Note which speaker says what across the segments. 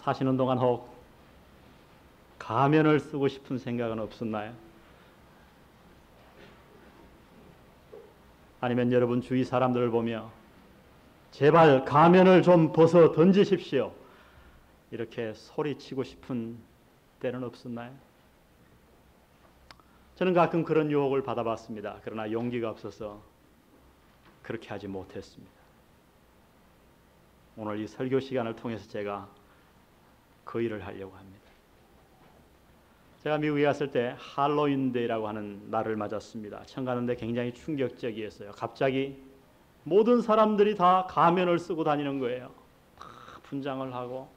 Speaker 1: 사시는 동안 혹 가면을 쓰고 싶은 생각은 없었나요? 아니면 여러분 주위 사람들을 보며 제발 가면을 좀 벗어 던지십시오, 이렇게 소리치고 싶은 때는 없었나요? 저는 가끔 그런 유혹을 받아봤습니다. 그러나 용기가 없어서 그렇게 하지 못했습니다. 오늘 이 설교 시간을 통해서 제가 그 일을 하려고 합니다. 제가 미국에 갔을 때 할로윈데이라고 하는 날을 맞았습니다. 처음 가는데 굉장히 충격적이었어요. 갑자기 모든 사람들이 다 가면을 쓰고 다니는 거예요. 다 분장을 하고,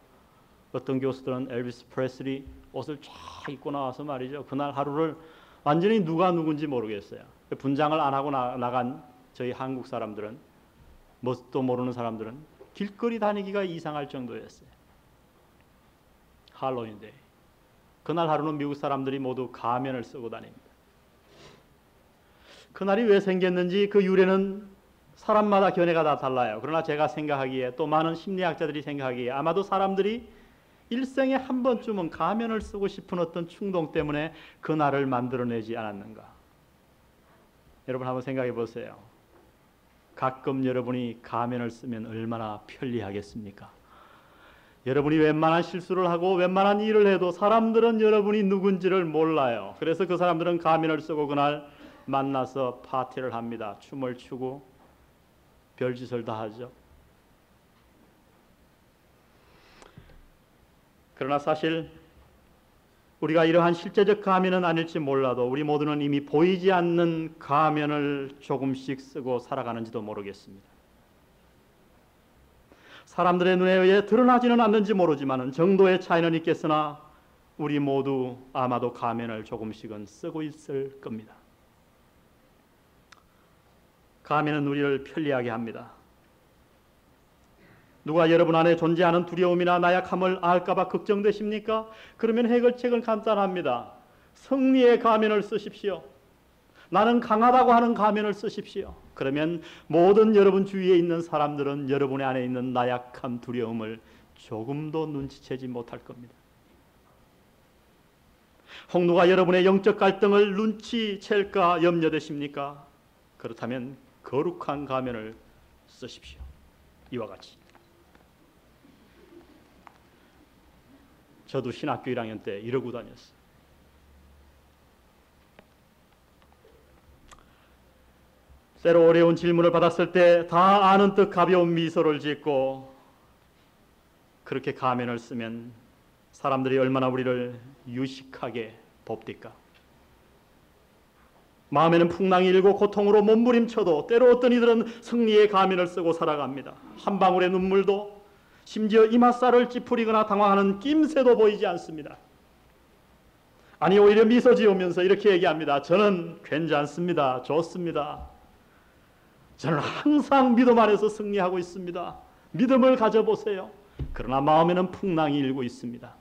Speaker 1: 어떤 교수들은 엘비스 프레슬리 옷을 쫙 입고 나와서 말이죠, 그날 하루를 완전히 누가 누군지 모르겠어요. 분장을 안 하고 나간 저희 한국 사람들은, 뭣도 모르는 사람들은 길거리 다니기가 이상할 정도였어요. 할로윈데이. 그날 하루는 미국 사람들이 모두 가면을 쓰고 다닙니다. 그날이 왜 생겼는지 그 유래는 사람마다 견해가 다 달라요. 그러나 제가 생각하기에, 또 많은 심리학자들이 생각하기에, 아마도 사람들이 일생에 한 번쯤은 가면을 쓰고 싶은 어떤 충동 때문에 그 날을 만들어내지 않았는가. 여러분 한번 생각해 보세요. 가끔 여러분이 가면을 쓰면 얼마나 편리하겠습니까? 여러분이 웬만한 실수를 하고 웬만한 일을 해도 사람들은 여러분이 누군지를 몰라요. 그래서 그 사람들은 가면을 쓰고 그날 만나서 파티를 합니다. 춤을 추고 별짓을 다 하죠. 그러나 사실 우리가 이러한 실제적 가면은 아닐지 몰라도 우리 모두는 이미 보이지 않는 가면을 조금씩 쓰고 살아가는지도 모르겠습니다. 사람들의 눈에 의해 드러나지는 않는지 모르지만 정도의 차이는 있겠으나 우리 모두 아마도 가면을 조금씩은 쓰고 있을 겁니다. 가면은 우리를 편리하게 합니다. 누가 여러분 안에 존재하는 두려움이나 나약함을 알까봐 걱정되십니까? 그러면 해결책은 간단합니다. 승리의 가면을 쓰십시오. 나는 강하다고 하는 가면을 쓰십시오. 그러면 모든 여러분 주위에 있는 사람들은 여러분의 안에 있는 나약함, 두려움을 조금도 눈치채지 못할 겁니다. 혹 누가 여러분의 영적 갈등을 눈치챌까 염려되십니까? 그렇다면 거룩한 가면을 쓰십시오. 이와 같이. 저도 신학교 1학년 때 이러고 다녔어요. 때로 어려운 질문을 받았을 때 다 아는 듯 가벼운 미소를 짓고 그렇게 가면을 쓰면 사람들이 얼마나 우리를 유식하게 봅디까. 마음에는 풍랑이 일고 고통으로 몸부림쳐도 때로 어떤 이들은 승리의 가면을 쓰고 살아갑니다. 한 방울의 눈물도, 심지어 이맛살을 찌푸리거나 당황하는 낌새도 보이지 않습니다. 아니, 오히려 미소 지으면서 이렇게 얘기합니다. 저는 괜찮습니다. 좋습니다. 저는 항상 믿음 안에서 승리하고 있습니다. 믿음을 가져보세요. 그러나 마음에는 풍랑이 일고 있습니다.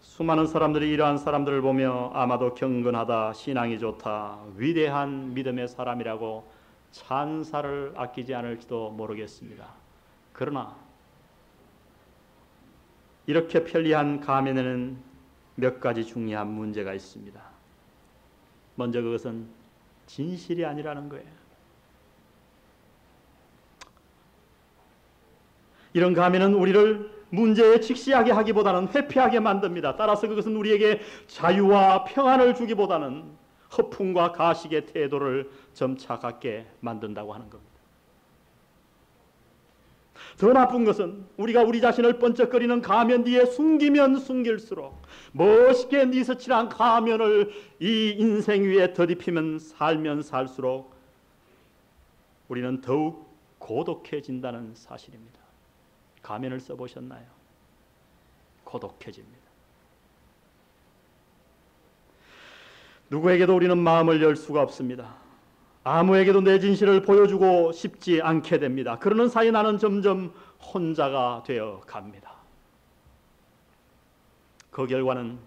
Speaker 1: 수많은 사람들이 이러한 사람들을 보며 아마도 경건하다, 신앙이 좋다, 위대한 믿음의 사람이라고 찬사를 아끼지 않을지도 모르겠습니다. 그러나 이렇게 편리한 가면에는 몇 가지 중요한 문제가 있습니다. 먼저 그것은 진실이 아니라는 거예요. 이런 가면은 우리를 문제에 직시하게 하기보다는 회피하게 만듭니다. 따라서 그것은 우리에게 자유와 평안을 주기보다는 허풍과 가식의 태도를 점차 갖게 만든다고 하는 겁니다. 더 나쁜 것은 우리가 우리 자신을 번쩍거리는 가면 뒤에 숨기면 숨길수록 멋있게 니스칠한 가면을 이 인생 위에 덧입히면 살면 살수록 우리는 더욱 고독해진다는 사실입니다. 가면을 써보셨나요? 고독해집니다. 누구에게도 우리는 마음을 열 수가 없습니다. 아무에게도 내 진실을 보여주고 싶지 않게 됩니다. 그러는 사이 나는 점점 혼자가 되어 갑니다. 그 결과는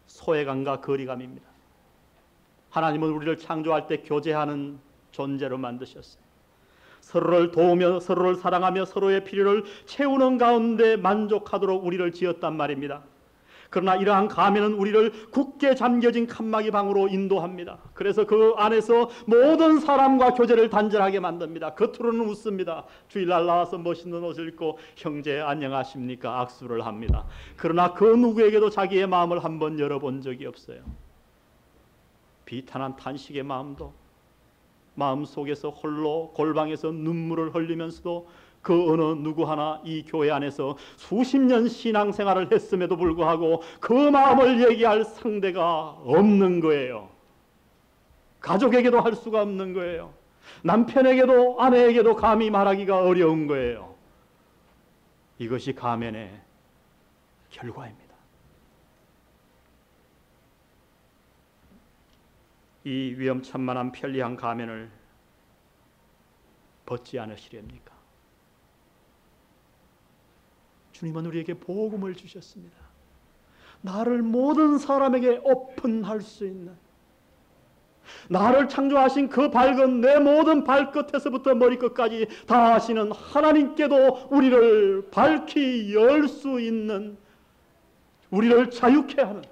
Speaker 1: 소외감과 거리감입니다. 하나님은 우리를 창조할 때 교제하는 존재로 만드셨어요. 서로를 도우며 서로를 사랑하며 서로의 필요를 채우는 가운데 만족하도록 우리를 지었단 말입니다. 그러나 이러한 가면은 우리를 굳게 잠겨진 칸막이 방으로 인도합니다. 그래서 그 안에서 모든 사람과 교제를 단절하게 만듭니다. 겉으로는 웃습니다. 주일날 나와서 멋있는 옷을 입고 형제 안녕하십니까 악수를 합니다. 그러나 그 누구에게도 자기의 마음을 한번 열어본 적이 없어요. 비탄한 탄식의 마음도 마음속에서 홀로 골방에서 눈물을 흘리면서도 그 어느 누구 하나 이 교회 안에서 수십 년 신앙생활을 했음에도 불구하고 그 마음을 얘기할 상대가 없는 거예요. 가족에게도 할 수가 없는 거예요. 남편에게도 아내에게도 감히 말하기가 어려운 거예요. 이것이 가면의 결과입니다. 이 위험천만한 편리한 가면을 벗지 않으시렵니까? 주님은 우리에게 복음을 주셨습니다. 나를 모든 사람에게 오픈할 수 있는, 나를 창조하신 그 밝은 내 모든 발끝에서부터 머리끝까지 다 아시는 하나님께도 우리를 밝히 열 수 있는, 우리를 자유케 하는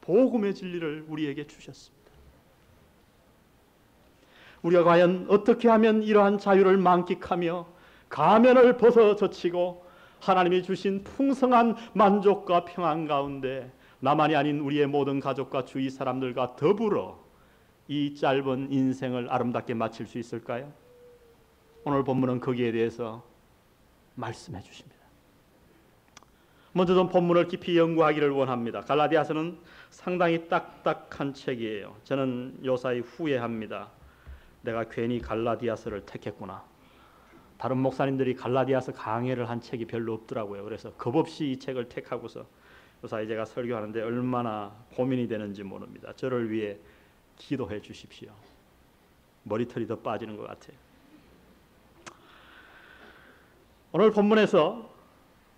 Speaker 1: 복음의 진리를 우리에게 주셨습니다. 우리가 과연 어떻게 하면 이러한 자유를 만끽하며 가면을 벗어젖히고 하나님이 주신 풍성한 만족과 평안 가운데 나만이 아닌 우리의 모든 가족과 주위 사람들과 더불어 이 짧은 인생을 아름답게 마칠 수 있을까요? 오늘 본문은 거기에 대해서 말씀해 주십니다. 먼저 좀 본문을 깊이 연구하기를 원합니다. 갈라디아서는 상당히 딱딱한 책이에요. 저는 요사이 후회합니다. 내가 괜히 갈라디아서를 택했구나. 다른 목사님들이 갈라디아서 강해를 한 책이 별로 없더라고요. 그래서 겁없이 이 책을 택하고서 요사이 제가 설교하는데 얼마나 고민이 되는지 모릅니다. 저를 위해 기도해 주십시오. 머리털이 더 빠지는 것 같아요. 오늘 본문에서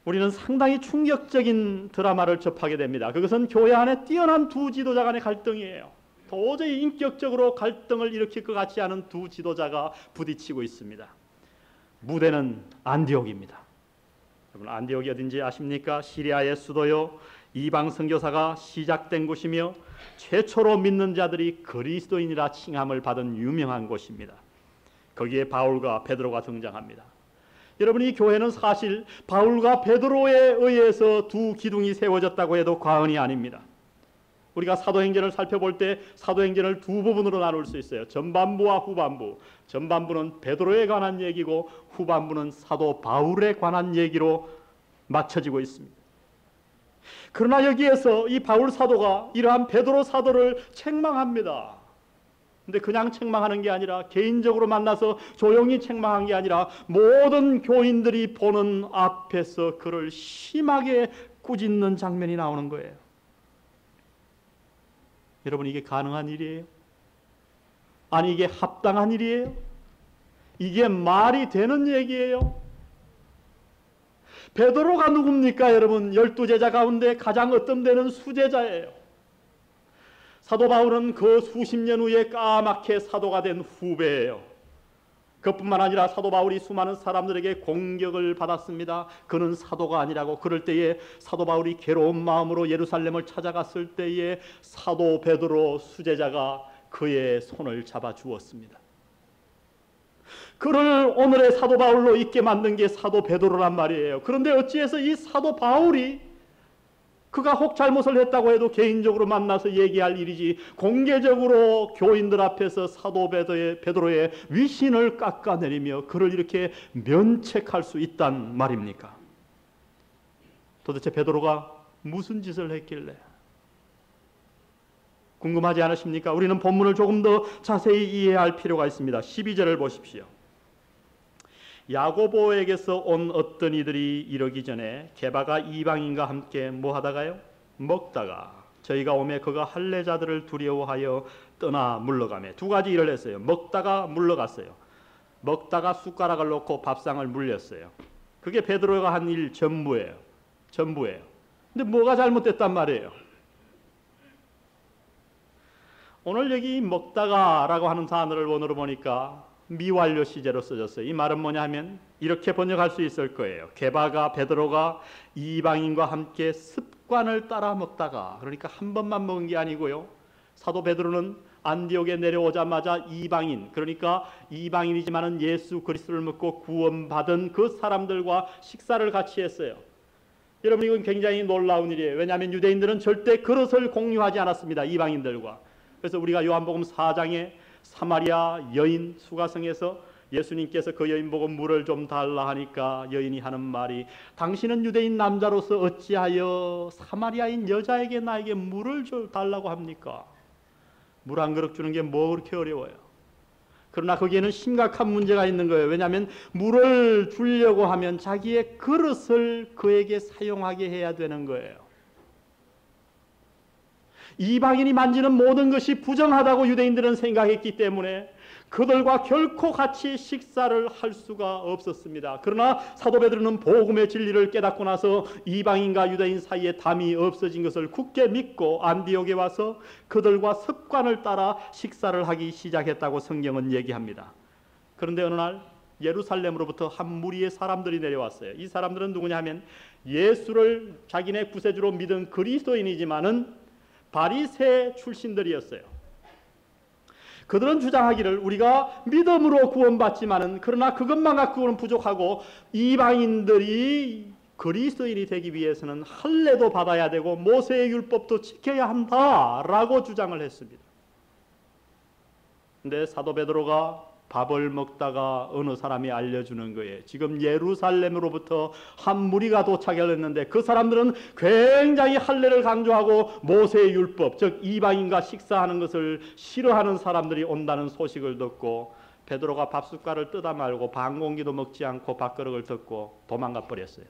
Speaker 1: 우리는 상당히 충격적인 드라마를 접하게 됩니다. 그것은 교회 안에 뛰어난 두 지도자 간의 갈등이에요. 도저히 인격적으로 갈등을 일으킬 것 같지 않은 두 지도자가 부딪히고 있습니다. 무대는 안디옥입니다. 여러분, 안디옥이 어딘지 아십니까? 시리아의 수도요, 이방 선교사가 시작된 곳이며 최초로 믿는 자들이 그리스도인이라 칭함을 받은 유명한 곳입니다. 거기에 바울과 베드로가 등장합니다. 여러분, 이 교회는 사실 바울과 베드로에 의해서 두 기둥이 세워졌다고 해도 과언이 아닙니다. 우리가 사도행전을 살펴볼 때 사도행전을 두 부분으로 나눌 수 있어요. 전반부와 후반부. 전반부는 베드로에 관한 얘기고 후반부는 사도 바울에 관한 얘기로 맞춰지고 있습니다. 그러나 여기에서 이 바울 사도가 이러한 베드로 사도를 책망합니다. 근데 그냥 책망하는 게 아니라 개인적으로 만나서 조용히 책망한 게 아니라 모든 교인들이 보는 앞에서 그를 심하게 꾸짖는 장면이 나오는 거예요. 여러분, 이게 가능한 일이에요? 아니, 이게 합당한 일이에요? 이게 말이 되는 얘기예요? 베드로가 누굽니까, 여러분? 12제자 가운데 가장 어떤 수제자예요. 사도 바울은 그 수십 년 후에 까맣게 사도가 된 후배예요. 그뿐만 아니라 사도 바울이 수많은 사람들에게 공격을 받았습니다. 그는 사도가 아니라고. 그럴 때에 사도 바울이 괴로운 마음으로 예루살렘을 찾아갔을 때에 사도 베드로 수제자가 그의 손을 잡아 주었습니다. 그를 오늘의 사도 바울로 있게 만든 게 사도 베드로란 말이에요. 그런데 어찌해서 이 사도 바울이 그가 혹 잘못을 했다고 해도 개인적으로 만나서 얘기할 일이지 공개적으로 교인들 앞에서 사도 베드로의 위신을 깎아내리며 그를 이렇게 면책할 수 있단 말입니까? 도대체 베드로가 무슨 짓을 했길래? 궁금하지 않으십니까? 우리는 본문을 조금 더 자세히 이해할 필요가 있습니다. 12절을 보십시오. 야고보에게서 온 어떤 이들이 이러기 전에 게바가 이방인과 함께 뭐 하다가요? 먹다가 저희가 오매 그가 할례자들을 두려워하여 떠나 물러가매. 두 가지 일을 했어요. 먹다가 물러갔어요. 먹다가 숟가락을 놓고 밥상을 물렸어요. 그게 베드로가 한 일 전부예요. 근데 뭐가 잘못됐단 말이에요? 오늘 여기 먹다가라고 하는 단어를 원어로 보니까 미완료 시제로 써졌어요. 이 말은 뭐냐 하면 이렇게 번역할 수 있을 거예요. 게바가 베드로가 이방인과 함께 습관을 따라 먹다가, 그러니까 한 번만 먹은 게 아니고요. 사도 베드로는 안디옥에 내려오자마자 이방인, 그러니까 이방인이지만은 예수 그리스도를 믿고 구원받은 그 사람들과 식사를 같이 했어요. 여러분, 이건 굉장히 놀라운 일이에요. 왜냐하면 유대인들은 절대 그릇을 공유하지 않았습니다. 이방인들과. 그래서 우리가 요한복음 4장에 사마리아 여인 수가성에서 예수님께서 그 여인 보고 물을 좀 달라 하니까 여인이 하는 말이, 당신은 유대인 남자로서 어찌하여 사마리아인 여자에게 나에게 물을 달라고 합니까? 물 한 그릇 주는 게 뭐 그렇게 어려워요. 그러나 거기에는 심각한 문제가 있는 거예요. 왜냐하면 물을 주려고 하면 자기의 그릇을 그에게 사용하게 해야 되는 거예요. 이방인이 만지는 모든 것이 부정하다고 유대인들은 생각했기 때문에 그들과 결코 같이 식사를 할 수가 없었습니다. 그러나 사도 베드로는 복음의 진리를 깨닫고 나서 이방인과 유대인 사이에 담이 없어진 것을 굳게 믿고 안디옥에 와서 그들과 습관을 따라 식사를 하기 시작했다고 성경은 얘기합니다. 그런데 어느 날 예루살렘으로부터 한 무리의 사람들이 내려왔어요. 이 사람들은 누구냐 하면 예수를 자기네 구세주로 믿은 그리스도인이지만은 바리새 출신들이었어요. 그들은 주장하기를 우리가 믿음으로 구원받지만은 그러나 그것만 갖고는 부족하고 이방인들이 그리스도인이 되기 위해서는 할례도 받아야 되고 모세의 율법도 지켜야 한다라고 주장을 했습니다. 근데 사도 베드로가 밥을 먹다가 어느 사람이 알려주는 거예요. 지금 예루살렘으로부터 한 무리가 도착을 했는데 그 사람들은 굉장히 할례를 강조하고 모세의 율법, 즉 이방인과 식사하는 것을 싫어하는 사람들이 온다는 소식을 듣고 베드로가 밥숟갈을 뜯어 말고 반 공기도 먹지 않고 밥그릇을 덮고 도망가 버렸어요.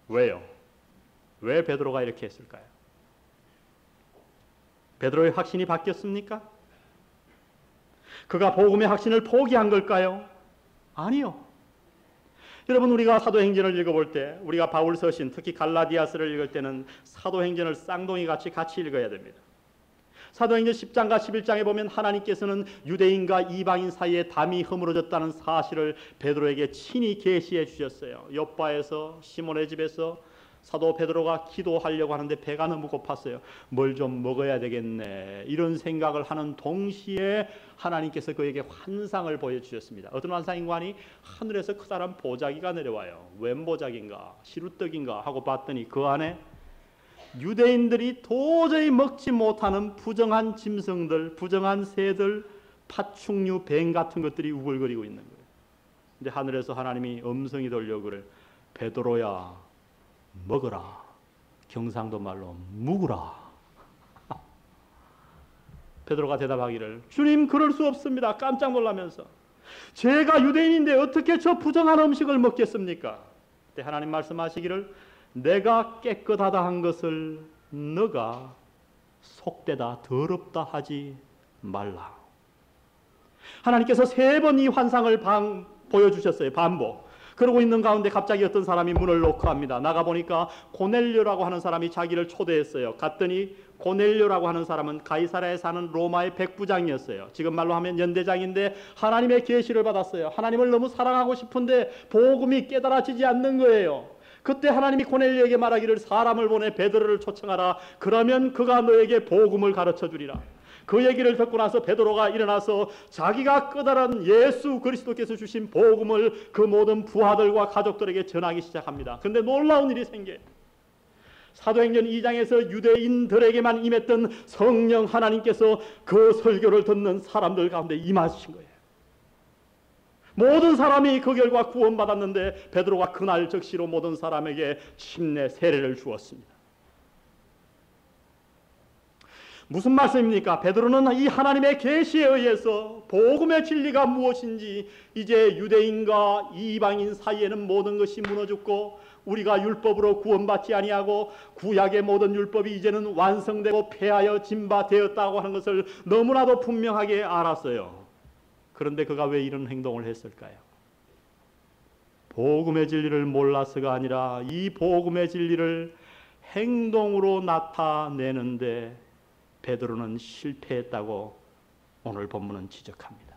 Speaker 1: 왜요? 왜 베드로가 이렇게 했을까요? 베드로의 확신이 바뀌었습니까? 그가 복음의 확신을 포기한 걸까요? 아니요. 여러분, 우리가 사도행전을 읽어볼 때 우리가 바울 서신, 특히 갈라디아서를 읽을 때는 사도행전을 쌍둥이같이 같이 읽어야 됩니다. 사도행전 10장과 11장에 보면 하나님께서는 유대인과 이방인 사이에 담이 허물어졌다는 사실을 베드로에게 친히 계시해 주셨어요. 욥바에서, 시몬의 집에서 사도 베드로가 기도하려고 하는데 배가 너무 고팠어요. 뭘 좀 먹어야 되겠네, 이런 생각을 하는 동시에 하나님께서 그에게 환상을 보여주셨습니다. 어떤 환상인가니 하늘에서 커다란 보자기가 내려와요. 웬 보자기인가, 시루떡인가 하고 봤더니 그 안에 유대인들이 도저히 먹지 못하는 부정한 짐승들, 부정한 새들, 파충류, 뱀 같은 것들이 우글거리고 있는 거예요. 근데 하늘에서 하나님이 음성이 들려 그래, 베드로야 먹어라. 경상도 말로 묵으라. 베드로가 대답하기를, 주님 그럴 수 없습니다. 깜짝 놀라면서, 제가 유대인인데 어떻게 저 부정한 음식을 먹겠습니까? 그때 하나님 말씀하시기를, 내가 깨끗하다 한 것을 너가 속되다 더럽다 하지 말라. 하나님께서 3번 이 환상을 보여주셨어요. 반복. 그러고 있는 가운데 갑자기 어떤 사람이 문을 노크합니다. 나가보니까 고넬료라고 하는 사람이 자기를 초대했어요. 갔더니 고넬료라고 하는 사람은 가이사랴에 사는 로마의 백부장이었어요. 지금 말로 하면 연대장인데 하나님의 계시를 받았어요. 하나님을 너무 사랑하고 싶은데 복음이 깨달아지지 않는 거예요. 그때 하나님이 고넬료에게 말하기를, 사람을 보내 베드로를 초청하라. 그러면 그가 너에게 복음을 가르쳐 주리라. 그 얘기를 듣고 나서 베드로가 일어나서 자기가 깨달은 예수 그리스도께서 주신 복음을 그 모든 부하들과 가족들에게 전하기 시작합니다. 그런데 놀라운 일이 생겨요. 사도행전 2장에서 유대인들에게만 임했던 성령 하나님께서 그 설교를 듣는 사람들 가운데 임하신 거예요. 모든 사람이 그 결과 구원받았는데 베드로가 그날 즉시로 모든 사람에게 침례 세례를 주었습니다. 무슨 말씀입니까? 베드로는 이 하나님의 계시에 의해서 복음의 진리가 무엇인지, 이제 유대인과 이방인 사이에는 모든 것이 무너졌고 우리가 율법으로 구원받지 아니하고 구약의 모든 율법이 이제는 완성되고 폐하여 진바되었다고 하는 것을 너무나도 분명하게 알았어요. 그런데 그가 왜 이런 행동을 했을까요? 복음의 진리를 몰라서가 아니라 이 복음의 진리를 행동으로 나타내는데 베드로는 실패했다고 오늘 본문은 지적합니다.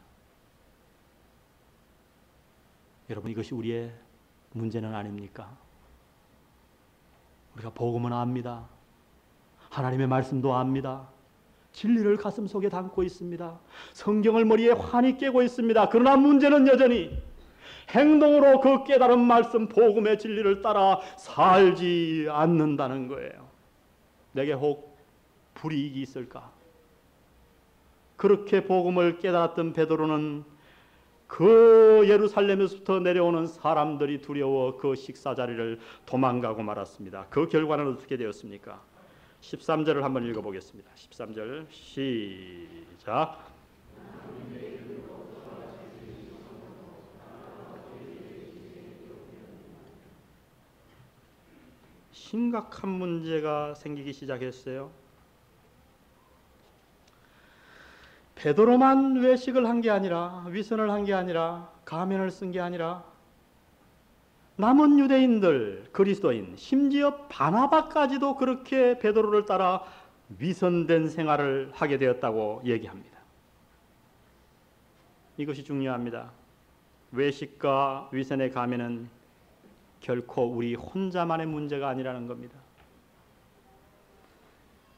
Speaker 1: 여러분, 이것이 우리의 문제는 아닙니까? 우리가 복음은 압니다. 하나님의 말씀도 압니다. 진리를 가슴속에 담고 있습니다. 성경을 머리에 환히 깨고 있습니다. 그러나 문제는 여전히 행동으로 그 깨달은 말씀 복음의 진리를 따라 살지 않는다는 거예요. 내게 혹 불이익이 있을까? 그렇게 복음을 깨달았던 베드로는 그 예루살렘에서부터 내려오는 사람들이 두려워 그 식사 자리를 도망가고 말았습니다. 그 결과는 어떻게 되었습니까? 13절을 한번 읽어보겠습니다. 13절 시작. 심각한 문제가 생기기 시작했어요. 베드로만 외식을 한 게 아니라, 위선을 한 게 아니라, 가면을 쓴 게 아니라 남은 유대인들, 그리스도인, 심지어 바나바까지도 그렇게 베드로를 따라 위선된 생활을 하게 되었다고 얘기합니다. 이것이 중요합니다. 외식과 위선의 가면은 결코 우리 혼자만의 문제가 아니라는 겁니다.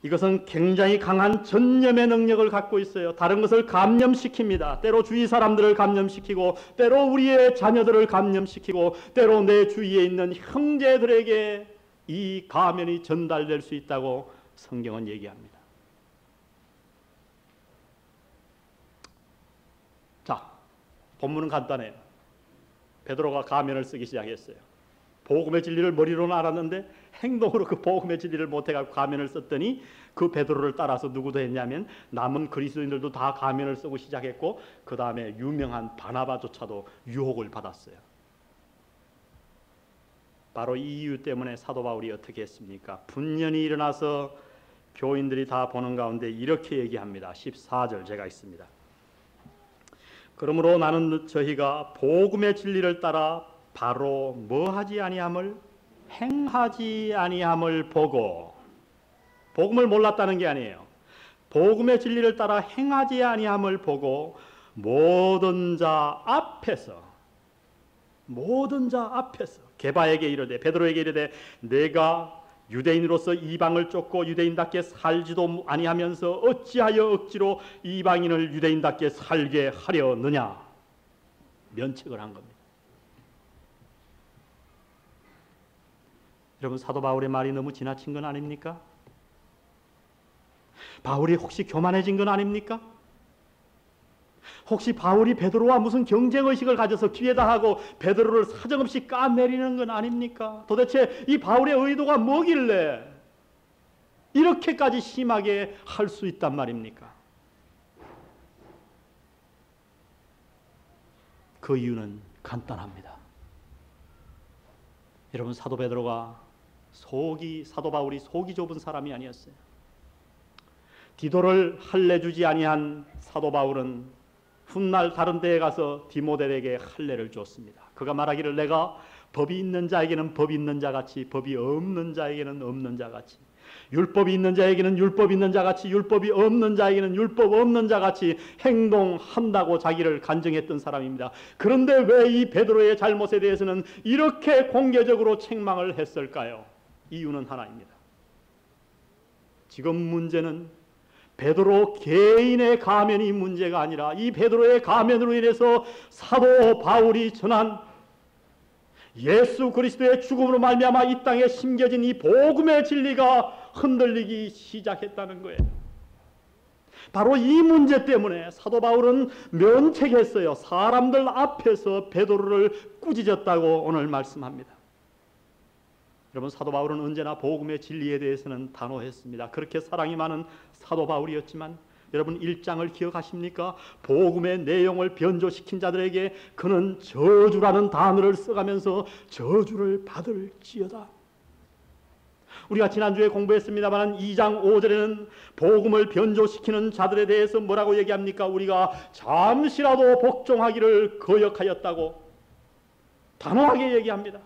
Speaker 1: 이것은 굉장히 강한 전염의 능력을 갖고 있어요. 다른 것을 감염시킵니다. 때로 주위 사람들을 감염시키고, 때로 우리의 자녀들을 감염시키고, 때로 내 주위에 있는 형제들에게 이 가면이 전달될 수 있다고 성경은 얘기합니다. 자, 본문은 간단해요. 베드로가 가면을 쓰기 시작했어요. 복음의 진리를 머리로는 알았는데 행동으로 그 복음의 진리를 못해가지고 가면을 썼더니 그 베드로를 따라서 누구도 했냐면 남은 그리스도인들도 다 가면을 쓰고 시작했고, 그 다음에 유명한 바나바조차도 유혹을 받았어요. 바로 이 이유 때문에 사도 바울이 어떻게 했습니까? 분연히 일어나서 교인들이 다 보는 가운데 이렇게 얘기합니다. 14절 제가 있습니다. 그러므로 나는 저희가 복음의 진리를 따라 바로 뭐하지 아니함을 행하지 아니함을 보고, 복음을 몰랐다는 게 아니에요. 복음의 진리를 따라 행하지 아니함을 보고 모든 자 앞에서 게바에게 이르되, 베드로에게 이르되, 내가 유대인으로서 이방을 쫓고 유대인답게 살지도 아니하면서 어찌하여 억지로 이방인을 유대인답게 살게 하려느냐, 면책을 한 겁니다. 여러분, 사도 바울의 말이 너무 지나친 건 아닙니까? 바울이 혹시 교만해진 건 아닙니까? 혹시 바울이 베드로와 무슨 경쟁의식을 가져서 기회다 하고 베드로를 사정없이 까내리는 건 아닙니까? 도대체 이 바울의 의도가 뭐길래 이렇게까지 심하게 할 수 있단 말입니까? 그 이유는 간단합니다. 여러분, 사도 베드로가 사도 바울이 속이 좁은 사람이 아니었어요. 디도를 할례주지 아니한 사도 바울은 훗날 다른 데에 가서 디모데에게 할례를 줬습니다. 그가 말하기를, 내가 법이 있는 자에게는 법이 있는 자같이, 법이 없는 자에게는 없는 자같이, 율법이 있는 자에게는 율법 있는 자같이, 율법이 없는 자에게는 율법 없는 자같이 행동한다고 자기를 간증했던 사람입니다. 그런데 왜 이 베드로의 잘못에 대해서는 이렇게 공개적으로 책망을 했을까요? 이유는 하나입니다. 지금 문제는 베드로 개인의 가면이 문제가 아니라 이 베드로의 가면으로 인해서 사도 바울이 전한 예수 그리스도의 죽음으로 말미암아 이 땅에 심겨진 이 복음의 진리가 흔들리기 시작했다는 거예요. 바로 이 문제 때문에 사도 바울은 면책했어요. 사람들 앞에서 베드로를 꾸짖었다고 오늘 말씀합니다. 여러분, 사도 바울은 언제나 복음의 진리에 대해서는 단호했습니다. 그렇게 사랑이 많은 사도 바울이었지만 여러분, 1장을 기억하십니까? 복음의 내용을 변조시킨 자들에게 그는 저주라는 단어를 써가면서 저주를 받을지어다. 우리가 지난주에 공부했습니다만 2장 5절에는 복음을 변조시키는 자들에 대해서 뭐라고 얘기합니까? 우리가 잠시라도 복종하기를 거역하였다고 단호하게 얘기합니다.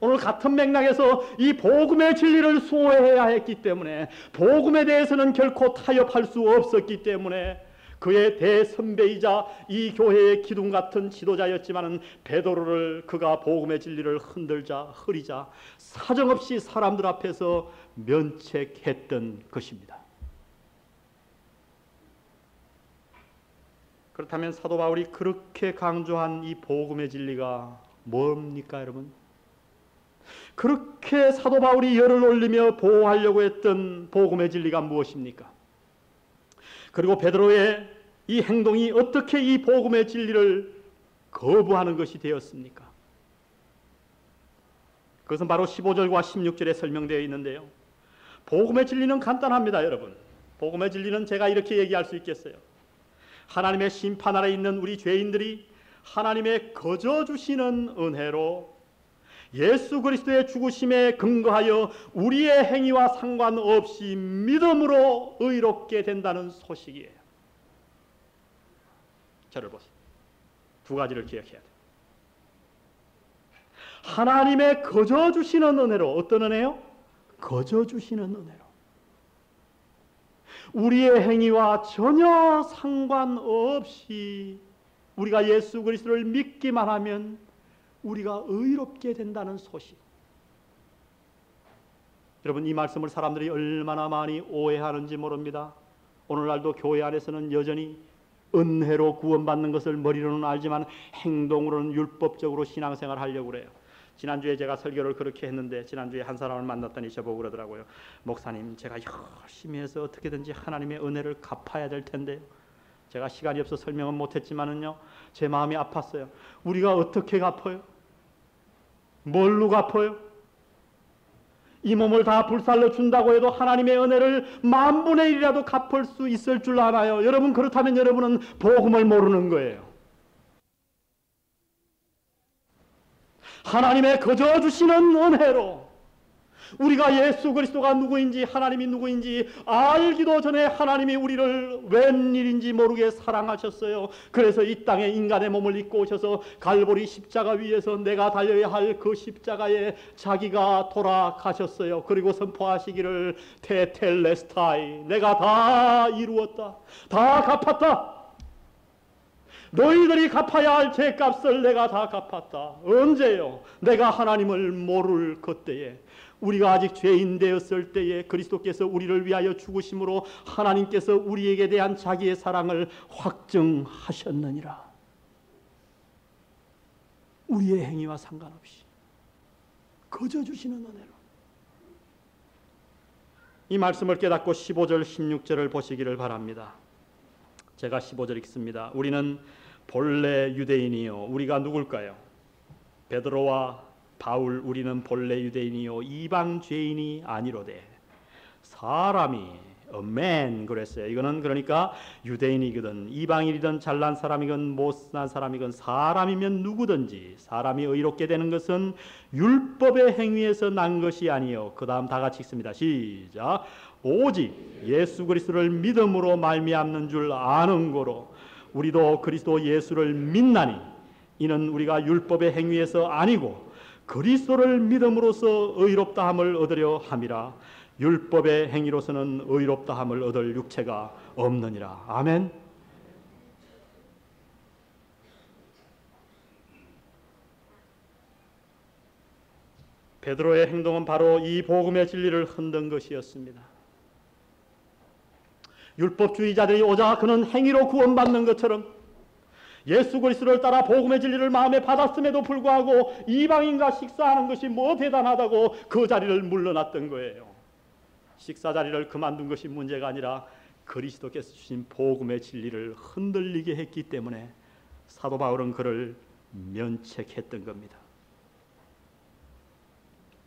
Speaker 1: 오늘 같은 맥락에서 이 복음의 진리를 소외해야 했기 때문에, 복음에 대해서는 결코 타협할 수 없었기 때문에 그의 대선배이자 이 교회의 기둥 같은 지도자였지만은 베드로를 그가 복음의 진리를 흐리자 사정없이 사람들 앞에서 면책했던 것입니다. 그렇다면 사도 바울이 그렇게 강조한 이 복음의 진리가 뭡니까, 여러분? 그렇게 사도 바울이 열을 올리며 보호하려고 했던 복음의 진리가 무엇입니까? 그리고 베드로의 이 행동이 어떻게 이 복음의 진리를 거부하는 것이 되었습니까? 그것은 바로 15절과 16절에 설명되어 있는데요. 복음의 진리는 간단합니다, 여러분. 복음의 진리는 제가 이렇게 얘기할 수 있겠어요. 하나님의 심판 아래 있는 우리 죄인들이 하나님의 거저 주시는 은혜로 예수 그리스도의 죽으심에 근거하여 우리의 행위와 상관없이 믿음으로 의롭게 된다는 소식이에요. 저를 보세요. 두 가지를 기억해야 돼요. 하나님의 거저 주시는 은혜로. 어떤 은혜요? 거저 주시는 은혜로. 우리의 행위와 전혀 상관없이 우리가 예수 그리스도를 믿기만 하면 우리가 의롭게 된다는 소식. 여러분, 이 말씀을 사람들이 얼마나 많이 오해하는지 모릅니다. 오늘날도 교회 안에서는 여전히 은혜로 구원받는 것을 머리로는 알지만 행동으로는 율법적으로 신앙생활을 하려고 그래요. 지난주에 제가 설교를 그렇게 했는데, 지난주에 한 사람을 만났더니 저보고 그러더라고요. 목사님, 제가 열심히 해서 어떻게든지 하나님의 은혜를 갚아야 될 텐데요. 제가 시간이 없어 설명은 못했지만은요, 제 마음이 아팠어요. 우리가 어떻게 갚아요? 뭘로 갚아요? 이 몸을 다 불살러 준다고 해도 하나님의 은혜를 10,000분의 1이라도 갚을 수 있을 줄 알아요. 여러분, 그렇다면 여러분은 복음을 모르는 거예요. 하나님의 거저 주시는 은혜로 우리가 예수 그리스도가 누구인지, 하나님이 누구인지 알기도 전에 하나님이 우리를 웬일인지 모르게 사랑하셨어요. 그래서 이 땅에 인간의 몸을 입고 오셔서 갈보리 십자가 위에서 내가 달려야 할 그 십자가에 자기가 돌아가셨어요. 그리고 선포하시기를 테텔레스타이, 내가 다 이루었다, 다 갚았다. 너희들이 갚아야 할 죄값을 내가 다 갚았다. 언제요? 내가 하나님을 모를 그때에, 우리가 아직 죄인 되었을 때에 그리스도께서 우리를 위하여 죽으심으로 하나님께서 우리에게 대한 자기의 사랑을 확증하셨느니라. 우리의 행위와 상관없이 거저 주시는 은혜로. 이 말씀을 깨닫고 15절 16절을 보시기를 바랍니다. 제가 15절 읽습니다. 우리는 본래 유대인이요. 우리가 누굴까요? 베드로와 바울, 우리는 본래 유대인이요 이방 죄인이 아니로되 사람이 man 그랬어요. 이거는 그러니까 유대인이거든 이방인이든 잘난 사람이건 못난 사람이건 사람이면 누구든지 사람이 의롭게 되는 것은 율법의 행위에서 난 것이 아니요. 그 다음 다 같이 읽습니다. 시작. 오직 예수 그리스도를 믿음으로 말미암는 줄 아는 거로 우리도 그리스도 예수를 믿나니 이는 우리가 율법의 행위에서 아니고 그리스도를 믿음으로써 의롭다함을 얻으려 함이라. 율법의 행위로서는 의롭다함을 얻을 육체가 없느니라. 아멘. 베드로의 행동은 바로 이 복음의 진리를 흔든 것이었습니다. 율법주의자들이 오자 그는 행위로 구원받는 것처럼 예수 그리스도를 따라 복음의 진리를 마음에 받았음에도 불구하고 이방인과 식사하는 것이 뭐 대단하다고 그 자리를 물러났던 거예요. 식사 자리를 그만둔 것이 문제가 아니라 그리스도께서 주신 복음의 진리를 흔들리게 했기 때문에 사도 바울은 그를 면책했던 겁니다.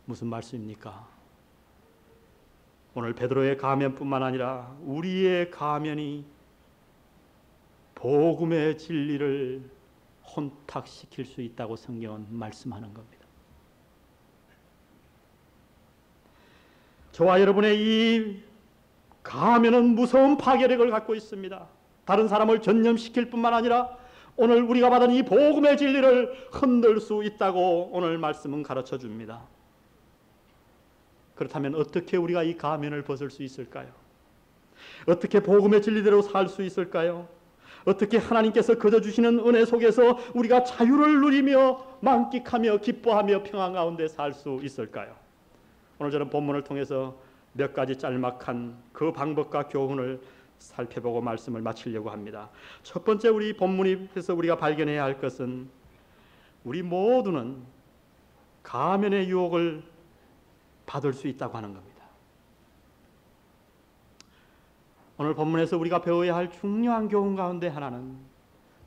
Speaker 1: 무슨 말씀입니까? 오늘 베드로의 가면뿐만 아니라 우리의 가면이 복음의 진리를 혼탁시킬 수 있다고 성경은 말씀하는 겁니다. 저와 여러분의 이 가면은 무서운 파괴력을 갖고 있습니다. 다른 사람을 전념시킬 뿐만 아니라 오늘 우리가 받은 이 복음의 진리를 흔들 수 있다고 오늘 말씀은 가르쳐 줍니다. 그렇다면 어떻게 우리가 이 가면을 벗을 수 있을까요? 어떻게 복음의 진리대로 살 수 있을까요? 어떻게 하나님께서 거저 주시는 은혜 속에서 우리가 자유를 누리며 만끽하며 기뻐하며 평안 가운데 살 수 있을까요? 오늘 저는 본문을 통해서 몇 가지 짤막한 그 방법과 교훈을 살펴보고 말씀을 마치려고 합니다. 첫 번째 우리 본문에서 우리가 발견해야 할 것은 우리 모두는 가면의 유혹을 받을 수 있다고 하는 겁니다. 오늘 본문에서 우리가 배워야 할 중요한 교훈 가운데 하나는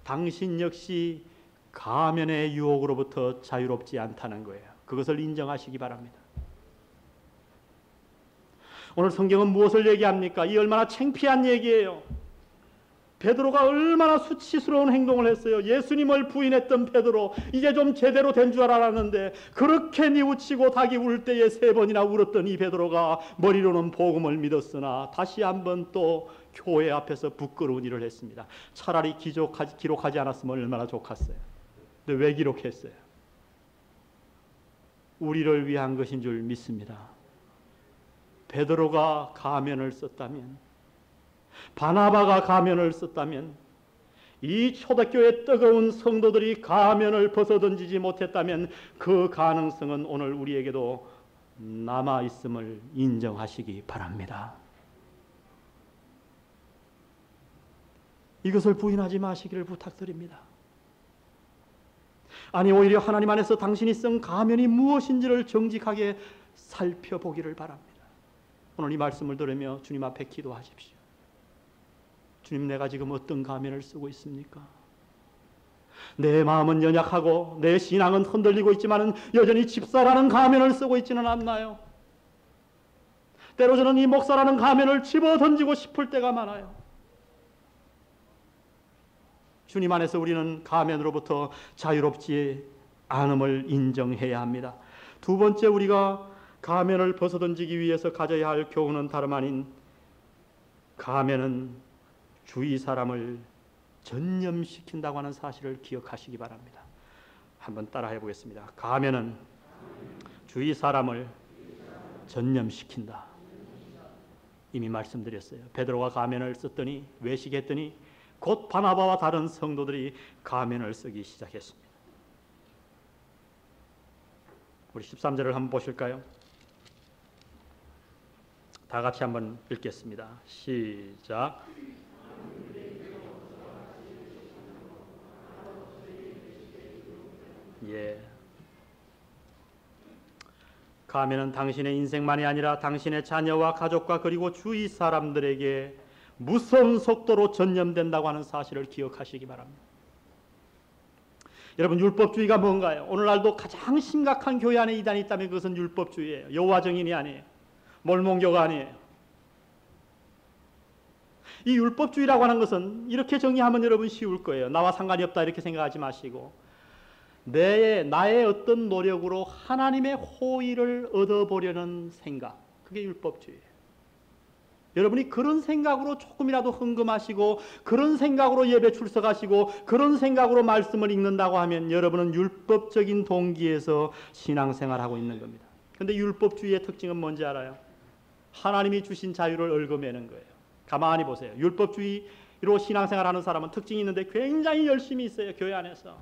Speaker 1: 당신 역시 가면의 유혹으로부터 자유롭지 않다는 거예요. 그것을 인정하시기 바랍니다. 오늘 성경은 무엇을 얘기합니까? 이 얼마나 창피한 얘기예요. 베드로가 얼마나 수치스러운 행동을 했어요. 예수님을 부인했던 베드로, 이제 좀 제대로 된 줄 알았는데 그렇게 뉘우치고 닭이 울 때에 3번이나 울었던 이 베드로가 머리로는 복음을 믿었으나 다시 한번 또 교회 앞에서 부끄러운 일을 했습니다. 차라리 기록하지 않았으면 얼마나 좋겠어요. 근데 왜 기록했어요? 우리를 위한 것인 줄 믿습니다. 베드로가 가면을 썼다면, 바나바가 가면을 썼다면, 이 초대교회 뜨거운 성도들이 가면을 벗어던지지 못했다면 그 가능성은 오늘 우리에게도 남아있음을 인정하시기 바랍니다. 이것을 부인하지 마시기를 부탁드립니다. 아니, 오히려 하나님 안에서 당신이 쓴 가면이 무엇인지를 정직하게 살펴보기를 바랍니다. 오늘 이 말씀을 들으며 주님 앞에 기도하십시오. 주님, 내가 지금 어떤 가면을 쓰고 있습니까? 내 마음은 연약하고 내 신앙은 흔들리고 있지만 여전히 집사라는 가면을 쓰고 있지는 않나요? 때로 저는 이 목사라는 가면을 집어던지고 싶을 때가 많아요. 주님 안에서 우리는 가면으로부터 자유롭지 않음을 인정해야 합니다. 두 번째, 우리가 가면을 벗어던지기 위해서 가져야 할 교훈은 다름 아닌 가면은 주위 사람을 전념시킨다고 하는 사실을 기억하시기 바랍니다. 한번 따라해 보겠습니다. 가면은 주위 사람을 전념시킨다. 이미 말씀드렸어요. 베드로가 가면을 썼더니, 외식했더니 곧 바나바와 다른 성도들이 가면을 쓰기 시작했습니다. 우리 13절을 한번 보실까요? 다 같이 한번 읽겠습니다. 시작. 예. 가면은 당신의 인생만이 아니라 당신의 자녀와 가족과 그리고 주위 사람들에게 무서운 속도로 전염된다고 하는 사실을 기억하시기 바랍니다. 여러분, 율법주의가 뭔가요? 오늘날도 가장 심각한 교회 안에 이단이 있다면 그것은 율법주의예요. 여호와 증인이 아니에요. 몰몬교가 아니에요. 이 율법주의라고 하는 것은 이렇게 정의하면 여러분 쉬울 거예요. 나와 상관이 없다 이렇게 생각하지 마시고 나의 어떤 노력으로 하나님의 호의를 얻어보려는 생각, 그게 율법주의예요. 여러분이 그런 생각으로 조금이라도 헌금하시고 그런 생각으로 예배 출석하시고 그런 생각으로 말씀을 읽는다고 하면 여러분은 율법적인 동기에서 신앙생활하고 있는 겁니다. 그런데 율법주의의 특징은 뭔지 알아요? 하나님이 주신 자유를 얽어매는 거예요. 가만히 보세요. 율법주의로 신앙생활하는 사람은 특징이 있는데 굉장히 열심히 있어요. 교회 안에서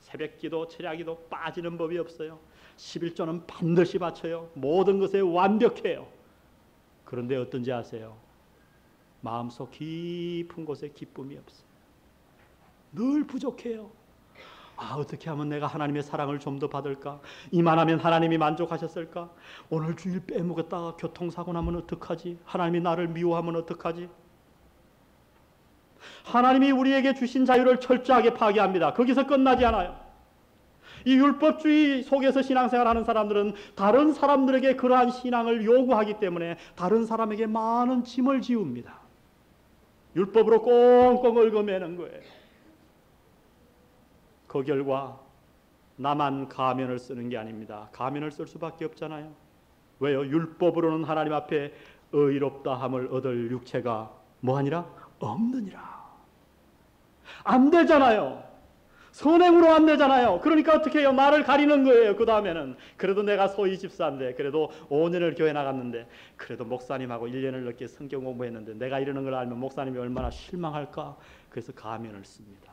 Speaker 1: 새벽기도, 철야기도 빠지는 법이 없어요. 11조는 반드시 바쳐요. 모든 것에 완벽해요. 그런데 어떤지 아세요? 마음속 깊은 곳에 기쁨이 없어요. 늘 부족해요. 어떻게 하면 내가 하나님의 사랑을 좀 더 받을까? 이만하면 하나님이 만족하셨을까? 오늘 주일 빼먹었다가 교통사고 나면 어떡하지? 하나님이 나를 미워하면 어떡하지? 하나님이 우리에게 주신 자유를 철저하게 파괴합니다. 거기서 끝나지 않아요. 이 율법주의 속에서 신앙생활하는 사람들은 다른 사람들에게 그러한 신앙을 요구하기 때문에 다른 사람에게 많은 짐을 지웁니다. 율법으로 꽁꽁 얽어매는 거예요. 그 결과 나만 가면을 쓰는 게 아닙니다. 가면을 쓸 수밖에 없잖아요. 왜요? 율법으로는 하나님 앞에 의롭다함을 얻을 육체가 뭐하니라? 없느니라. 안 되잖아요. 선행으로 안 되잖아요. 그러니까 어떻게 해요? 나를 가리는 거예요. 그 다음에는 그래도 내가 소위 집사인데, 그래도 5년을 교회 나갔는데, 그래도 목사님하고 1년을 넘게 성경 공부했는데 내가 이러는 걸 알면 목사님이 얼마나 실망할까. 그래서 가면을 씁니다.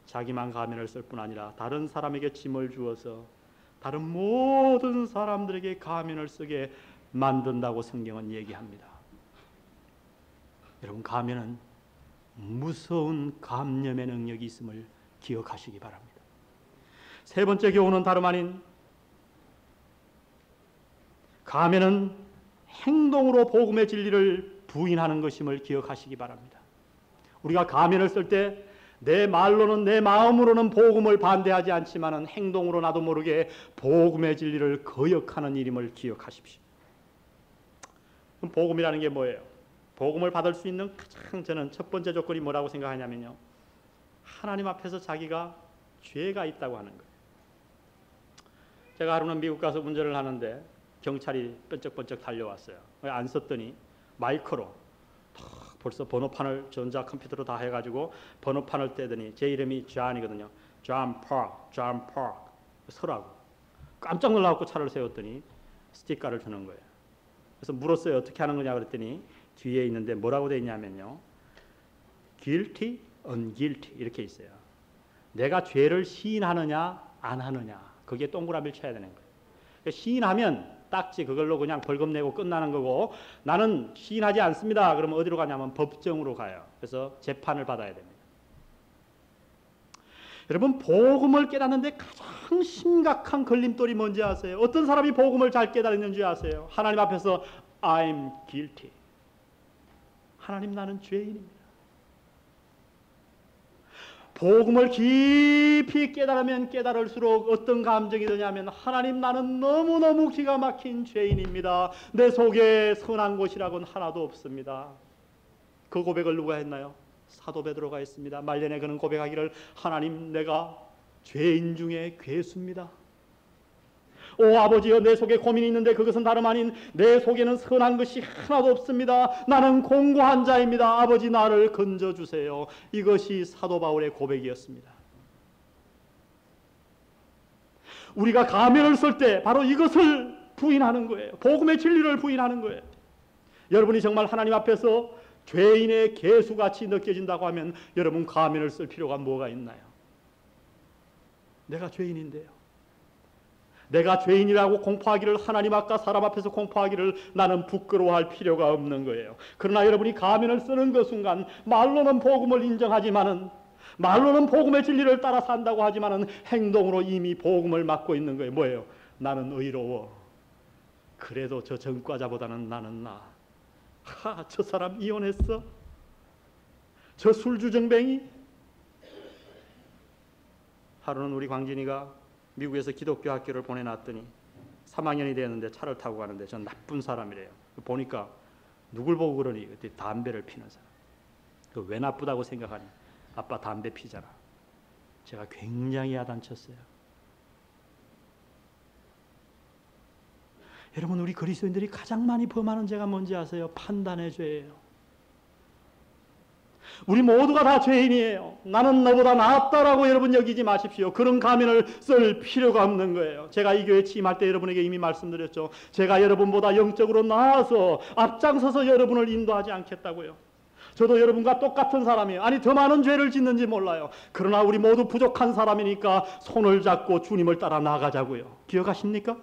Speaker 1: 자기만 가면을 쓸 뿐 아니라 다른 사람에게 짐을 주어서 다른 모든 사람들에게 가면을 쓰게 만든다고 성경은 얘기합니다. 여러분, 가면은 무서운 감염의 능력이 있음을 기억하시기 바랍니다. 세 번째 교훈은 다름 아닌 가면은 행동으로 복음의 진리를 부인하는 것임을 기억하시기 바랍니다. 우리가 가면을 쓸 때 내 말로는, 내 마음으로는 복음을 반대하지 않지만은 행동으로 나도 모르게 복음의 진리를 거역하는 일임을 기억하십시오. 그럼 복음이라는 게 뭐예요? 복음을 받을 수 있는 가장 저는 첫 번째 조건이 뭐라고 생각하냐면요, 하나님 앞에서 자기가 죄가 있다고 하는 거예요. 제가 하루는 미국 가서 운전을 하는데 경찰이 번쩍번쩍 달려왔어요. 안 썼더니 마이크로 벌써 번호판을 전자컴퓨터로 다 해가지고 번호판을 떼더니 제 이름이 존이거든요. 존 파크 서라고. 깜짝 놀라고 차를 세웠더니 스티커를 주는 거예요. 그래서 물었어요. 어떻게 하는 거냐 그랬더니 뒤에 있는데 뭐라고 되어 있냐면요, guilty, unguilty 이렇게 있어요. 내가 죄를 시인하느냐 안 하느냐, 거기에 동그라미를 쳐야 되는 거예요. 시인하면 딱지 그걸로 그냥 벌금 내고 끝나는 거고, 나는 시인하지 않습니다. 그러면 어디로 가냐면 법정으로 가요. 그래서 재판을 받아야 됩니다. 여러분, 복음을 깨닫는데 가장 심각한 걸림돌이 뭔지 아세요? 어떤 사람이 복음을 잘 깨달았는지 아세요? 하나님 앞에서 I'm guilty. 하나님, 나는 죄인입니다. 복음을 깊이 깨달으면 깨달을수록 어떤 감정이 드냐면, 하나님, 나는 너무너무 기가 막힌 죄인입니다. 내 속에 선한 것이라고는 하나도 없습니다. 그 고백을 누가 했나요? 사도 베드로가 했습니다. 말년에 그는 고백하기를, 하나님, 내가 죄인 중에 괴수입니다. 오 아버지여, 내 속에 고민이 있는데 그것은 다름 아닌 내 속에는 선한 것이 하나도 없습니다. 나는 공고한 자입니다. 아버지, 나를 건져주세요. 이것이 사도 바울의 고백이었습니다. 우리가 가면을 쓸 때 바로 이것을 부인하는 거예요. 복음의 진리를 부인하는 거예요. 여러분이 정말 하나님 앞에서 죄인의 괴수같이 느껴진다고 하면 여러분, 가면을 쓸 필요가 뭐가 있나요? 내가 죄인인데요. 내가 죄인이라고 공포하기를, 하나님 앞과 사람 앞에서 공포하기를 나는 부끄러워할 필요가 없는 거예요. 그러나 여러분이 가면을 쓰는 그 순간 말로는 복음을 인정하지만은, 말로는 복음의 진리를 따라 산다고 하지만은 행동으로 이미 복음을 막고 있는 거예요. 뭐예요? 나는 의로워. 그래도 저 전과자보다는 나는 나아. 저 사람 이혼했어? 저 술주정뱅이? 하루는 우리 광진이가 미국에서 기독교 학교를 보내놨더니 3학년이 되었는데 차를 타고 가는데 전 나쁜 사람이래요. 보니까 누굴 보고 그러니, 그때 담배를 피는 사람. 왜 나쁘다고 생각하니? 아빠 담배 피잖아. 제가 굉장히 야단쳤어요. 여러분, 우리 그리스도인들이 가장 많이 범하는 죄가 뭔지 아세요? 판단의 죄예요. 우리 모두가 다 죄인이에요. 나는 너보다 낫다라고 여러분 여기지 마십시오. 그런 가면을 쓸 필요가 없는 거예요. 제가 이 교회 취임할 때 여러분에게 이미 말씀드렸죠. 제가 여러분보다 영적으로 나아서 앞장서서 여러분을 인도하지 않겠다고요. 저도 여러분과 똑같은 사람이에요. 아니, 더 많은 죄를 짓는지 몰라요. 그러나 우리 모두 부족한 사람이니까 손을 잡고 주님을 따라 나가자고요. 기억하십니까?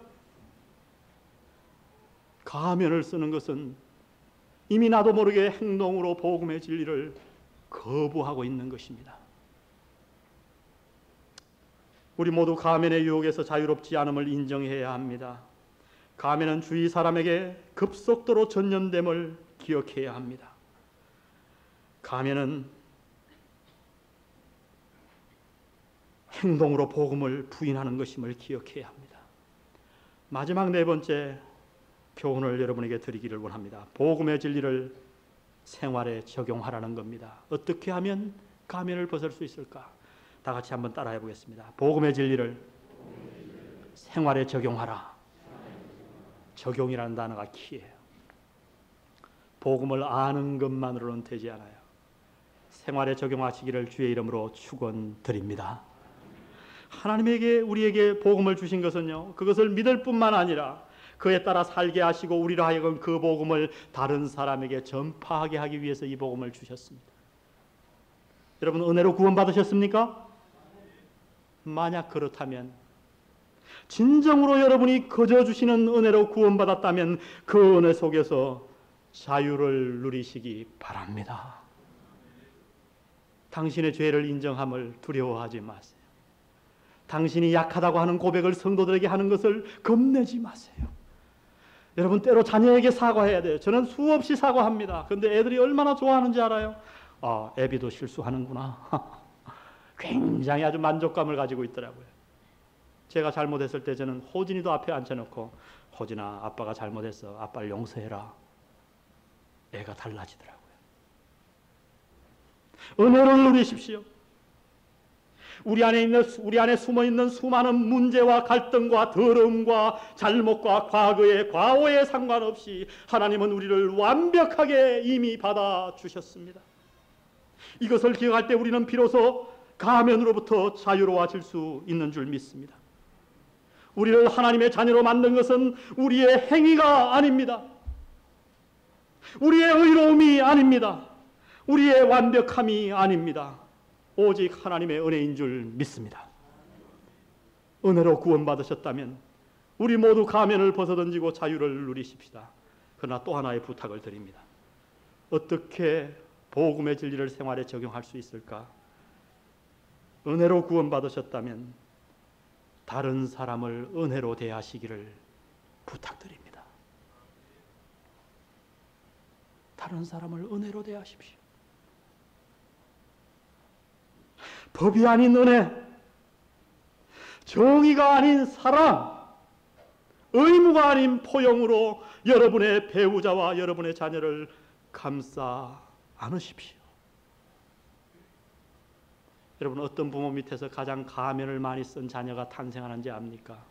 Speaker 1: 가면을 쓰는 것은 이미 나도 모르게 행동으로 복음의 진리를 거부하고 있는 것입니다. 우리 모두 가면의 유혹에서 자유롭지 않음을 인정해야 합니다. 가면은 주위 사람에게 급속도로 전염됨을 기억해야 합니다. 가면은 행동으로 복음을 부인하는 것임을 기억해야 합니다. 마지막 네 번째 교훈을 여러분에게 드리기를 원합니다. 복음의 진리를 생활에 적용하라는 겁니다. 어떻게 하면 가면을 벗을 수 있을까? 다 같이 한번 따라해 보겠습니다. 복음의 진리를 생활에 적용하라. 적용이라는 단어가 키예요. 복음을 아는 것만으로는 되지 않아요. 생활에 적용하시기를 주의 이름으로 축원드립니다. 하나님에게 우리에게 복음을 주신 것은요, 그것을 믿을 뿐만 아니라 그에 따라 살게 하시고 우리로 하여금 그 복음을 다른 사람에게 전파하게 하기 위해서 이 복음을 주셨습니다. 여러분, 은혜로 구원받으셨습니까? 만약 그렇다면, 진정으로 여러분이 거저 주시는 은혜로 구원받았다면 그 은혜 속에서 자유를 누리시기 바랍니다. 당신의 죄를 인정함을 두려워하지 마세요. 당신이 약하다고 하는 고백을 성도들에게 하는 것을 겁내지 마세요. 여러분, 때로 자녀에게 사과해야 돼요. 저는 수없이 사과합니다. 그런데 애들이 얼마나 좋아하는지 알아요? 아, 애비도 실수하는구나. 굉장히 아주 만족감을 가지고 있더라고요. 제가 잘못했을 때 저는 호진이도 앞에 앉혀놓고, 호진아, 아빠가 잘못했어. 아빠를 용서해라. 애가 달라지더라고요. 은혜를 누리십시오. 우리 안에 숨어 있는 수많은 문제와 갈등과 더러움과 잘못과 과거의 과오에 상관없이 하나님은 우리를 완벽하게 이미 받아 주셨습니다. 이것을 기억할 때 우리는 비로소 가면으로부터 자유로워질 수 있는 줄 믿습니다. 우리를 하나님의 자녀로 만든 것은 우리의 행위가 아닙니다. 우리의 의로움이 아닙니다. 우리의 완벽함이 아닙니다. 오직 하나님의 은혜인 줄 믿습니다. 은혜로 구원받으셨다면 우리 모두 가면을 벗어던지고 자유를 누리십시다. 그러나 또 하나의 부탁을 드립니다. 어떻게 복음의 진리를 생활에 적용할 수 있을까? 은혜로 구원받으셨다면 다른 사람을 은혜로 대하시기를 부탁드립니다. 다른 사람을 은혜로 대하십시오. 법이 아닌 은혜, 정의가 아닌 사랑, 의무가 아닌 포용으로 여러분의 배우자와 여러분의 자녀를 감싸 안으십시오. 여러분, 어떤 부모 밑에서 가장 가면을 많이 쓴 자녀가 탄생하는지 압니까?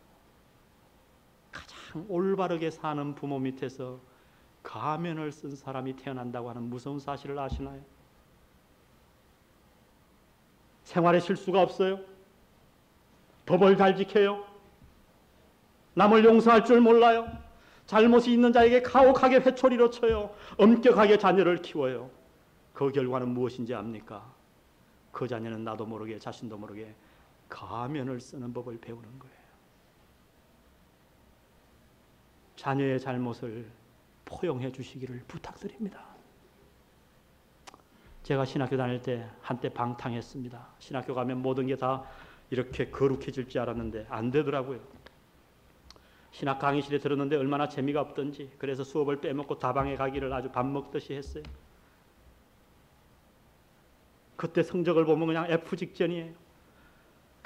Speaker 1: 가장 올바르게 사는 부모 밑에서 가면을 쓴 사람이 태어난다고 하는 무서운 사실을 아시나요? 생활에 실수가 없어요. 법을 잘 지켜요. 남을 용서할 줄 몰라요. 잘못이 있는 자에게 가혹하게 회초리로 쳐요. 엄격하게 자녀를 키워요. 그 결과는 무엇인지 압니까? 그 자녀는 나도 모르게, 자신도 모르게 가면을 쓰는 법을 배우는 거예요. 자녀의 잘못을 포용해 주시기를 부탁드립니다. 제가 신학교 다닐 때 한때 방탕했습니다. 신학교 가면 모든 게 다 이렇게 거룩해질 줄 알았는데 안 되더라고요. 신학 강의실에 들었는데 얼마나 재미가 없던지, 그래서 수업을 빼먹고 다방에 가기를 아주 밥 먹듯이 했어요. 그때 성적을 보면 그냥 F 직전이에요.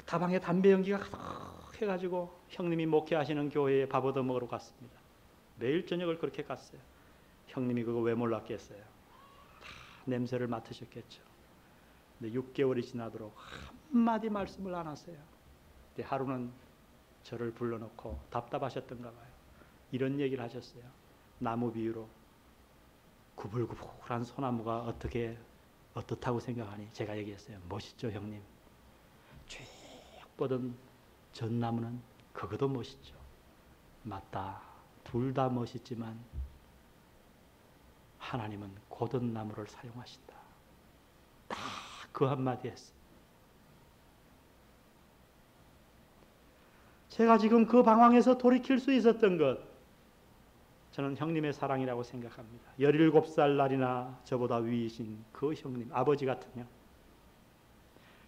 Speaker 1: 다방에 담배 연기가 가득해가지고 형님이 목회하시는 교회에 밥 얻어 먹으러 갔습니다. 매일 저녁을 그렇게 갔어요. 형님이 그거 왜 몰랐겠어요? 다 냄새를 맡으셨겠죠. 근데 6개월이 지나도록 한마디 말씀을 안 하세요. 근데 하루는 저를 불러놓고 답답하셨던가 봐요. 이런 얘기를 하셨어요. 나무 비유로 구불구불한 소나무가 어떻다고 생각하니? 제가 얘기했어요. 멋있죠, 형님? 쭉 뻗은 전나무는 그거도 멋있죠. 맞다. 둘 다 멋있지만 하나님은 곧은 나무를 사용하신다. 딱 그 한마디 했어요. 제가 지금 그 방황에서 돌이킬 수 있었던 것, 저는 형님의 사랑이라고 생각합니다. 17살 날이나 저보다 위이신 그 형님, 아버지 같은 형.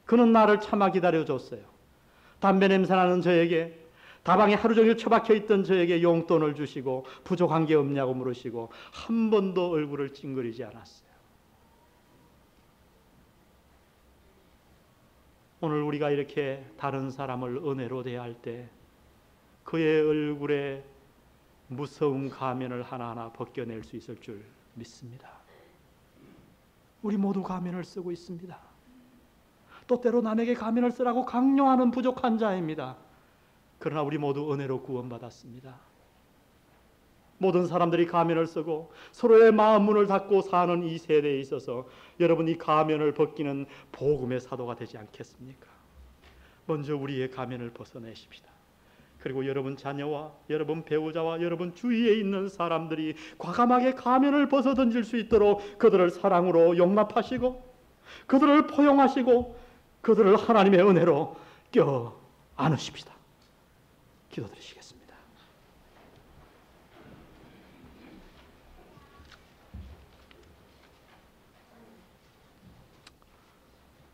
Speaker 1: 그는 나를 참아 기다려줬어요. 담배 냄새나는 저에게, 다방에 하루 종일 처박혀 있던 저에게 용돈을 주시고 부족한 게 없냐고 물으시고 한 번도 얼굴을 찡그리지 않았어요. 오늘 우리가 이렇게 다른 사람을 은혜로 대할 때 그의 얼굴에 무서운 가면을 하나하나 벗겨낼 수 있을 줄 믿습니다. 우리 모두 가면을 쓰고 있습니다. 또 때로 남에게 가면을 쓰라고 강요하는 부족한 자입니다. 그러나 우리 모두 은혜로 구원받았습니다. 모든 사람들이 가면을 쓰고 서로의 마음 문을 닫고 사는 이 세대에 있어서 여러분, 이 가면을 벗기는 복음의 사도가 되지 않겠습니까? 먼저 우리의 가면을 벗어내십시다. 그리고 여러분 자녀와 여러분 배우자와 여러분 주위에 있는 사람들이 과감하게 가면을 벗어 던질 수 있도록 그들을 사랑으로 용납하시고 그들을 포용하시고 그들을 하나님의 은혜로 껴 안으십시다. 기도드리시겠습니다.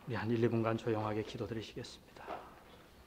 Speaker 1: 우리 한 1, 2분간 조용하게 기도드리시겠습니다.